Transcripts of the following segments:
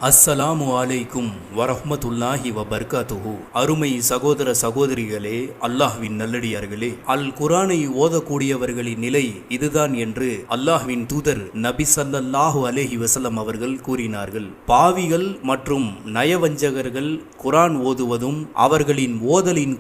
அஸ்ஸலாமு அலைக்கும் வரஹ்மத்துல்லாஹி வபர்காத்துஹு. அருமை சகோதர சகோதரிகளே, அல்லாஹ்வின் நல்லடியார்களே, அல் குர்ஆனை ஓதக்கூடியவர்களின் நிலை இதுதான் என்று அல்லாஹ்வின் தூதர் நபி ஸல்லல்லாஹு அலைஹி வஸல்லம் அவர்கள் கூறினார்கள். பாவிகள் மற்றும் நயவஞ்சகர்கள் குர்ஆன் ஓதுவதும் அவர்களின் ஓதலின்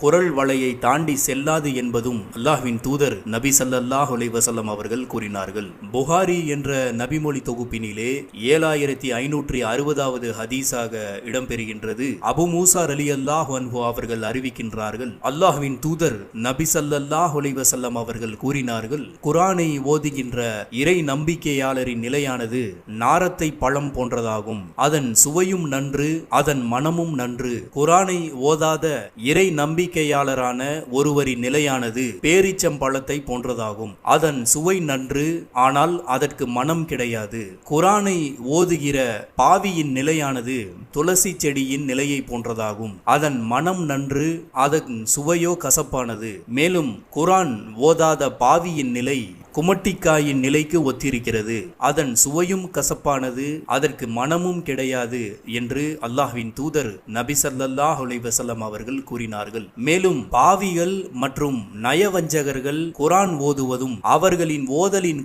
குரல் வளையை தாண்டி செல்லாது என்பதும் அல்லாஹ்வின் தூதர் நபி ஸல்லல்லாஹு அலைஹி வஸல்லம் அவர்கள் கூறினார்கள். புகாரி என்ற நபிமொழி தொகுப்பினிலே 7560வது ஹதீஸாக இடம்பெறுகின்றது. அபு மூசா ரலியல்லாஹு அன்ஹு அவர்கள் அறிவிக்கின்றார்கள், அல்லாஹ்வின் தூதர் நபி ஸல்லல்லாஹு அலைஹி வஸல்லம் அவர்கள் கூறினார்கள், குர்ஆனை ஓதுகின்ற இறை நம்பிக்கையாளரின் நிலையானது நாரத்தை பழம் போன்றதாகும். அதன் சுவையும் நன்று, அதன் மனமும் நன்று. குர்ஆனை ஓதாத இறை நம்பிக்கையாளரான ஒருவரின் நிலையானது பேரீச்சம்பழத்தை போன்றதாகும். அதன் சுவை நன்று, ஆனால் அதற்கு மனம் கிடையாது. குர்ஆனை ஓதுகிற பாவியின் நிலையானது துளசி செடியின் நிலையை போன்றதாகும். அதன் மனம் நன்று, அதன் சுவையோ கசப்பானது. மேலும் குர்ஆன் ஓதாத பாவியின் நிலை குமட்டிக்காயின் நிலைக்கு ஒத்திருக்கிறது. அதன் சுவையும் கசப்பானது, அதற்கு மனமும் கிடையாது என்று அல்லாஹ்வின் தூதர் நபி ஸல்லல்லாஹு அலைஹி வஸல்லம் அவர்கள் கூறினார்கள். மேலும் பாவிகள் மற்றும் நயவஞ்சகர்கள் குர்ஆன் ஓதுவதும் அவர்களின் ஓதலின்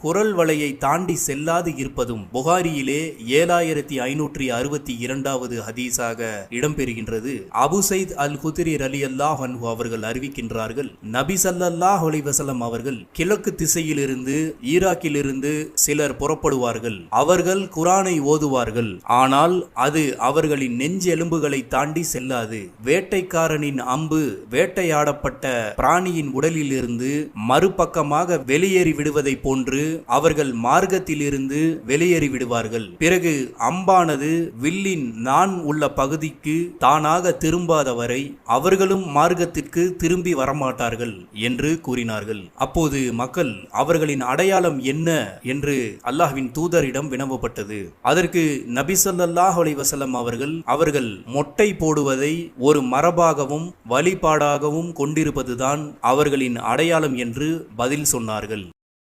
குரல் வளையை தாண்டி செல்லாது இருப்பதும் புகாரியிலே 7562வது ஹதீஸாக இடம்பெறுகின்றது. அபு சைத் அல் குத்ரி ரலியல்லாஹு அன்ஹு அவர்கள் அறிவிக்கின்றார்கள், நபி ஸல்லல்லாஹு அலைஹி வஸல்லம் அவர்கள் கிழக்கு திசையிலிருந்து ஈராக்கிலிருந்து சிலர் புறப்படுவார்கள். அவர்கள் குர்ஆனை ஓதுவார்கள், ஆனால் அது அவர்களின் நெஞ்செலும்புகளை தாண்டி செல்லாது. வேட்டைக்காரனின் அம்பு வேட்டையாடப்பட்ட பிராணியின் உடலிலிருந்து மறுபக்கமாக வெளியேறி விடுவதை போன்று அவர்கள் மார்க்கத்திலிருந்து வெளியேறி விடுவார்கள். பிறகு அம்பானது வில்லின் நான் உள்ள பகுதிக்கு தானாக திரும்பாத வரை அவர்களும் மார்க்கத்திற்கு திரும்பி வரமாட்டார்கள் என்று கூறினார்கள். அப்போது மக்கள் அவர்களின் அடையாளம் என்ன என்று அல்லாஹ்வின் தூதரிடம் வினவப்பட்டது. அதற்கு நபி ஸல்லல்லாஹு அலைஹி வஸல்லம் அவர்கள் மொட்டை போடுவதை ஒரு மரபாகவும் வழிபாடாகவும் கொண்டிருப்பதுதான் அவர்களின் அடையாளம் என்று பதில் சொன்னார்கள்.